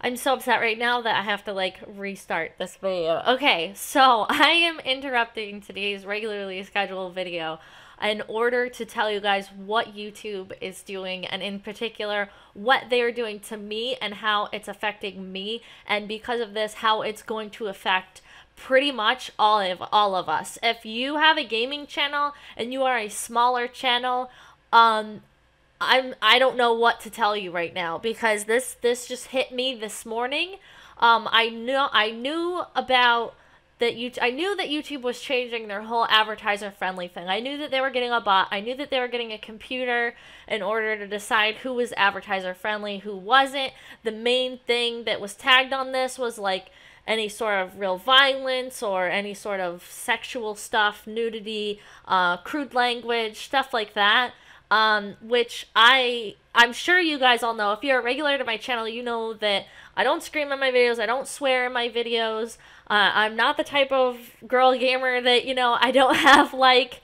I'm so upset right now that I have to like restart this video. Okay, so I am interrupting today's regularly scheduled video in order to tell you guys what YouTube is doing, and in particular what they are doing to me and how it's affecting me, and because of this how it's going to affect pretty much all of us. If you have a gaming channel and you are a smaller channel, I don't know what to tell you right now, because this just hit me this morning. I knew about that I knew that YouTube was changing their whole advertiser friendly thing. I knew that they were getting a bot. I knew that they were getting a computer in order to decide who was advertiser friendly, who wasn't. The main thing that was tagged on this was like any sort of real violence or any sort of sexual stuff, nudity, crude language, stuff like that. Which I'm sure you guys all know. If you're a regular to my channel, you know that I don't scream in my videos, I don't swear in my videos. I'm not the type of girl gamer that, I don't have like,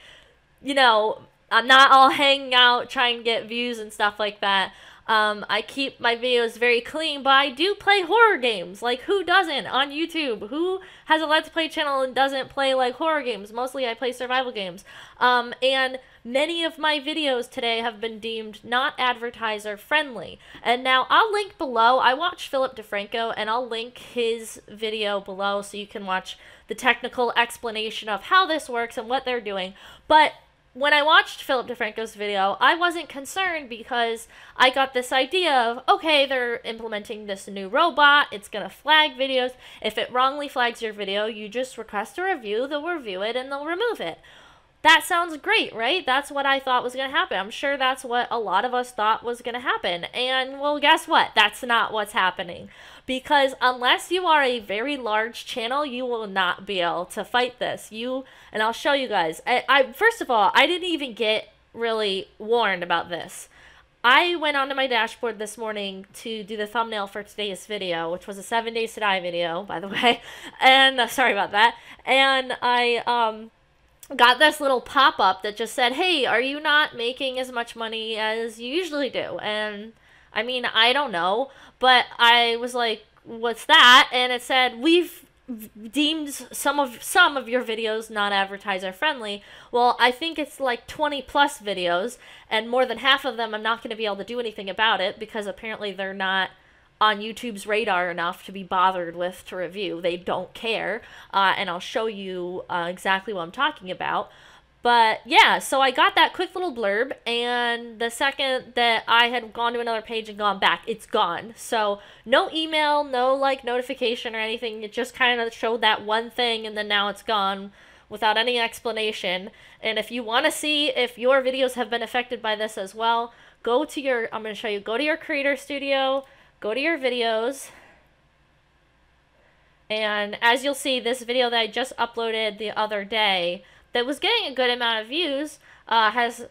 I'm not all hanging out trying to get views and stuff like that. I keep my videos very clean, but I do play horror games. Like, who doesn't on YouTube? Who has a Let's Play channel and doesn't play, like, horror games? Mostly I play survival games. And many of my videos today have been deemed not advertiser friendly. And now I'll link below. I watched Philip DeFranco, and I'll link his video below so you can watch the technical explanation of how this works and what they're doing. But when I watched Philip DeFranco's video, I wasn't concerned because I got this idea of, okay, they're implementing this new robot, it's going to flag videos. If it wrongly flags your video, you just request a review, they'll review it, and they'll remove it. That sounds great, right? That's what I thought was going to happen. I'm sure that's what a lot of us thought was going to happen. And, well, guess what? That's not what's happening. Because unless you are a very large channel, you will not be able to fight this. And I'll show you guys. First of all, I didn't even get really warned about this. I went onto my dashboard this morning to do the thumbnail for today's video, which was a 7 Days to Die video, by the way. And, sorry about that. And I, got this little pop-up that just said, hey, are you not making as much money as you usually do? And I mean, I don't know, but I was like, what's that? And it said, we've deemed some of your videos not advertiser friendly. Well, I think it's like 20 plus videos, and more than half of them I'm not going to be able to do anything about it because apparently they're not on YouTube's radar enough to be bothered with to review. They don't care, and I'll show you exactly what I'm talking about. But yeah, so I got that quick little blurb, and the second that I had gone to another page and gone back, it's gone. So no email, no like notification or anything. It just kind of showed that one thing, and then now it's gone without any explanation. And if you want to see if your videos have been affected by this as well, go to your, I'm going to show you, go to your Creator Studio, go to your videos, and as you'll see, this video that I just uploaded the other day that was getting a good amount of views has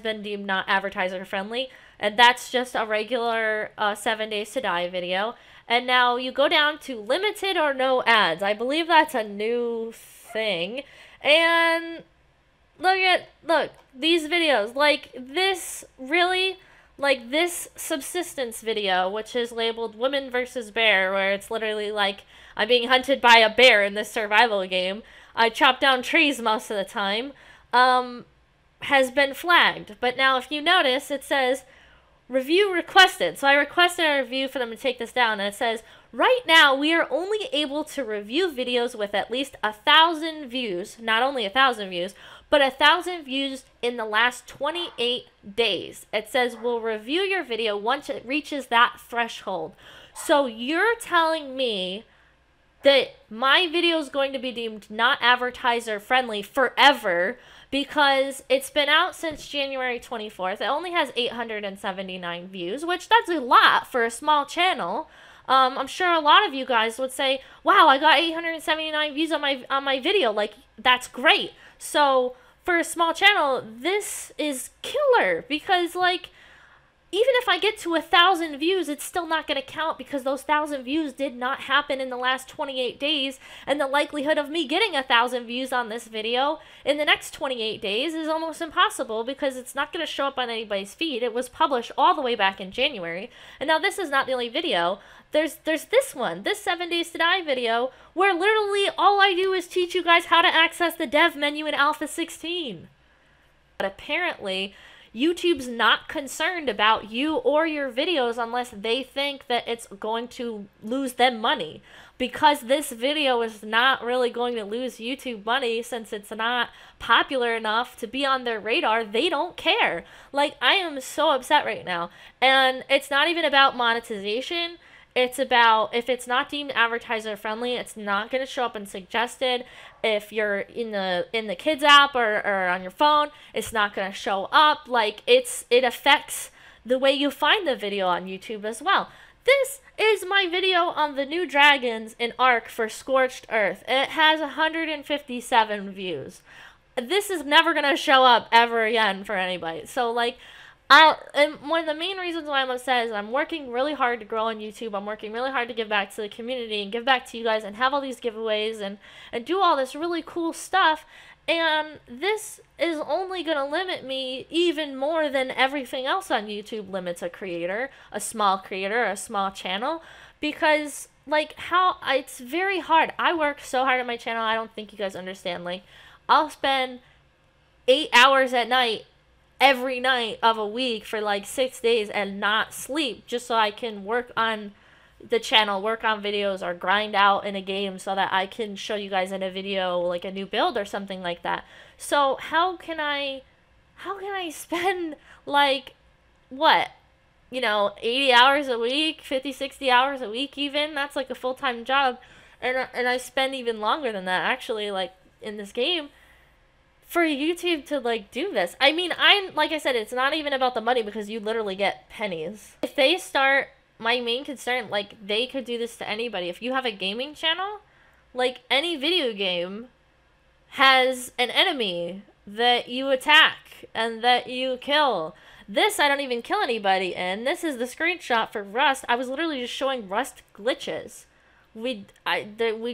been deemed not advertiser friendly, and that's just a regular 7 Days to Die video. And now you go down to limited or no ads. I believe that's a new thing. And look, these videos, like this, really. Like this subsistence video, which is labeled Women vs. Bear, where it's literally like, I'm being hunted by a bear in this survival game. I chop down trees most of the time, has been flagged. But now if you notice, it says, review requested. So I requested a review for them to take this down, and it says, right now we are only able to review videos with at least 1,000 views, not only 1,000 views, but 1,000 views in the last 28 days. It says we'll review your video once it reaches that threshold. So you're telling me that my video is going to be deemed not advertiser friendly forever because it's been out since January 24th. It only has 879 views, which that's a lot for a small channel. I'm sure a lot of you guys would say, wow, I got 879 views on my video. Like, that's great. So for a small channel, this is killer because, like, even if I get to 1,000 views, it's still not going to count because those 1,000 views did not happen in the last 28 days. And the likelihood of me getting 1,000 views on this video in the next 28 days is almost impossible because it's not going to show up on anybody's feed. It was published all the way back in January. And now this is not the only video. There's this one, this 7 Days to Die video, where literally all I do is teach you guys how to access the dev menu in Alpha 16. But apparently, YouTube's not concerned about you or your videos unless they think that it's going to lose them money. Because this video is not really going to lose YouTube money since it's not popular enough to be on their radar, they don't care. Like, I am so upset right now. And it's not even about monetization. It's about, if it's not deemed advertiser friendly, it's not going to show up in suggested. If you're in the kids app or on your phone, it's not going to show up. Like, it affects the way you find the video on YouTube as well. This is my video on the new dragons in Ark for Scorched Earth. It has 157 views. This is never going to show up ever again for anybody. So, like, and one of the main reasons why I'm upset is I'm working really hard to grow on YouTube. I'm working really hard to give back to the community and give back to you guys and have all these giveaways and do all this really cool stuff. And this is only going to limit me even more than everything else on YouTube limits a creator, a small channel. Because, like, it's very hard. I work so hard on my channel, I don't think you guys understand. Like, I'll spend 8 hours at night every night of a week for like 6 days and not sleep just so I can work on the channel, work on videos, or grind out in a game so that I can show you guys in a video like a new build or something like that. So how can I spend like, what, 80 hours a week, 50, 60 hours a week even? That's like a full-time job. And I spend even longer than that actually, like, in this game, for YouTube to, like, do this. I mean, like I said, it's not even about the money because you literally get pennies. If they start, my main concern, like, they could do this to anybody. If you have a gaming channel, like, any video game has an enemy that you attack and that you kill. This, I don't even kill anybody in. This is the screenshot for Rust. I was literally just showing Rust glitches. We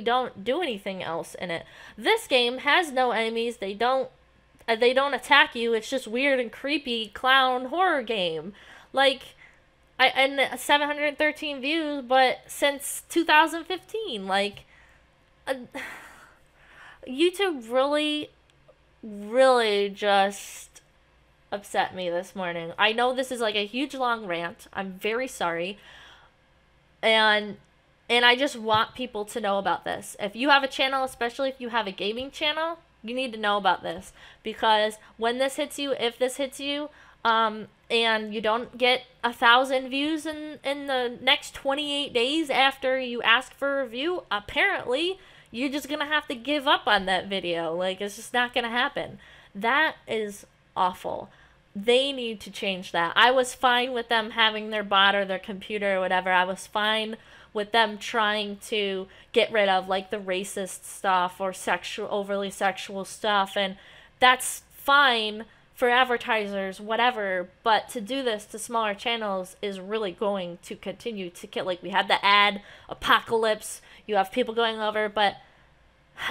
don't do anything else in it. This game has no enemies. They don't attack you. It's just weird and creepy clown horror game. Like, and 713 views, but since 2015, like, YouTube really just upset me this morning. I know this is like a huge long rant. I'm very sorry. And I just want people to know about this. If you have a channel, especially if you have a gaming channel, you need to know about this. Because when this hits you, if this hits you, and you don't get 1,000 views in the next 28 days after you ask for a review, apparently you're just going to have to give up on that video. Like, it's just not going to happen. That is awful. They need to change that. I was fine with them having their bot or their computer or whatever. I was fine with them trying to get rid of, like, the racist stuff or overly sexual stuff, and that's fine for advertisers, whatever, but to do this to smaller channels is really going to continue to kill. Like, we had the ad apocalypse, you have people going over, but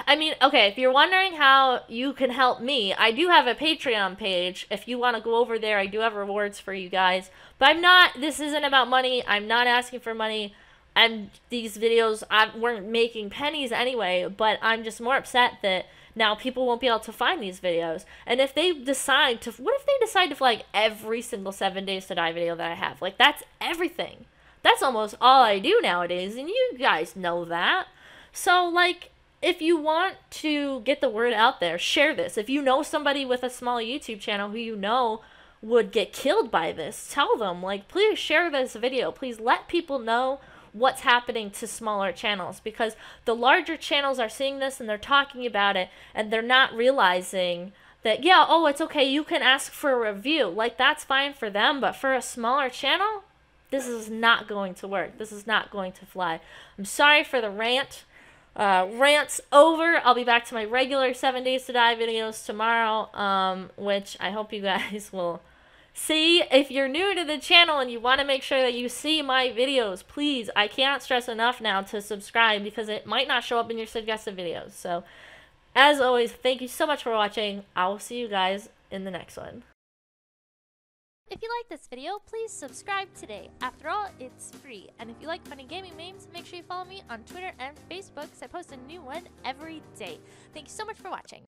I mean, okay, if you're wondering how you can help me, I do have a Patreon page. If you want to go over there, I do have rewards for you guys, but this isn't about money. I'm not asking for money. And these videos, weren't making pennies anyway, but I'm just more upset that now people won't be able to find these videos. And if they decide to, what if they decide to flag every single 7 Days to Die video that I have? Like, that's everything. That's almost all I do nowadays, and you guys know that. So, like, if you want to get the word out there, share this. If you know somebody with a small YouTube channel who you know would get killed by this, tell them, like, please share this video. Please let people know what's happening to smaller channels, because the larger channels are seeing this and they're talking about it and they're not realizing that, yeah, oh, it's okay, you can ask for a review. Like, that's fine for them, but for a smaller channel, this is not going to work. This is not going to fly. I'm sorry for the rant. Rant's over. I'll be back to my regular 7 Days to Die videos tomorrow, which I hope you guys will See, if you're new to the channel and you want to make sure that you see my videos, please, I can't stress enough now to subscribe because it might not show up in your suggested videos. So, as always, thank you so much for watching. I will see you guys in the next one. If you like this video, please subscribe today. After all, it's free. And if you like funny gaming memes, make sure you follow me on Twitter and Facebook because I post a new one every day. Thank you so much for watching.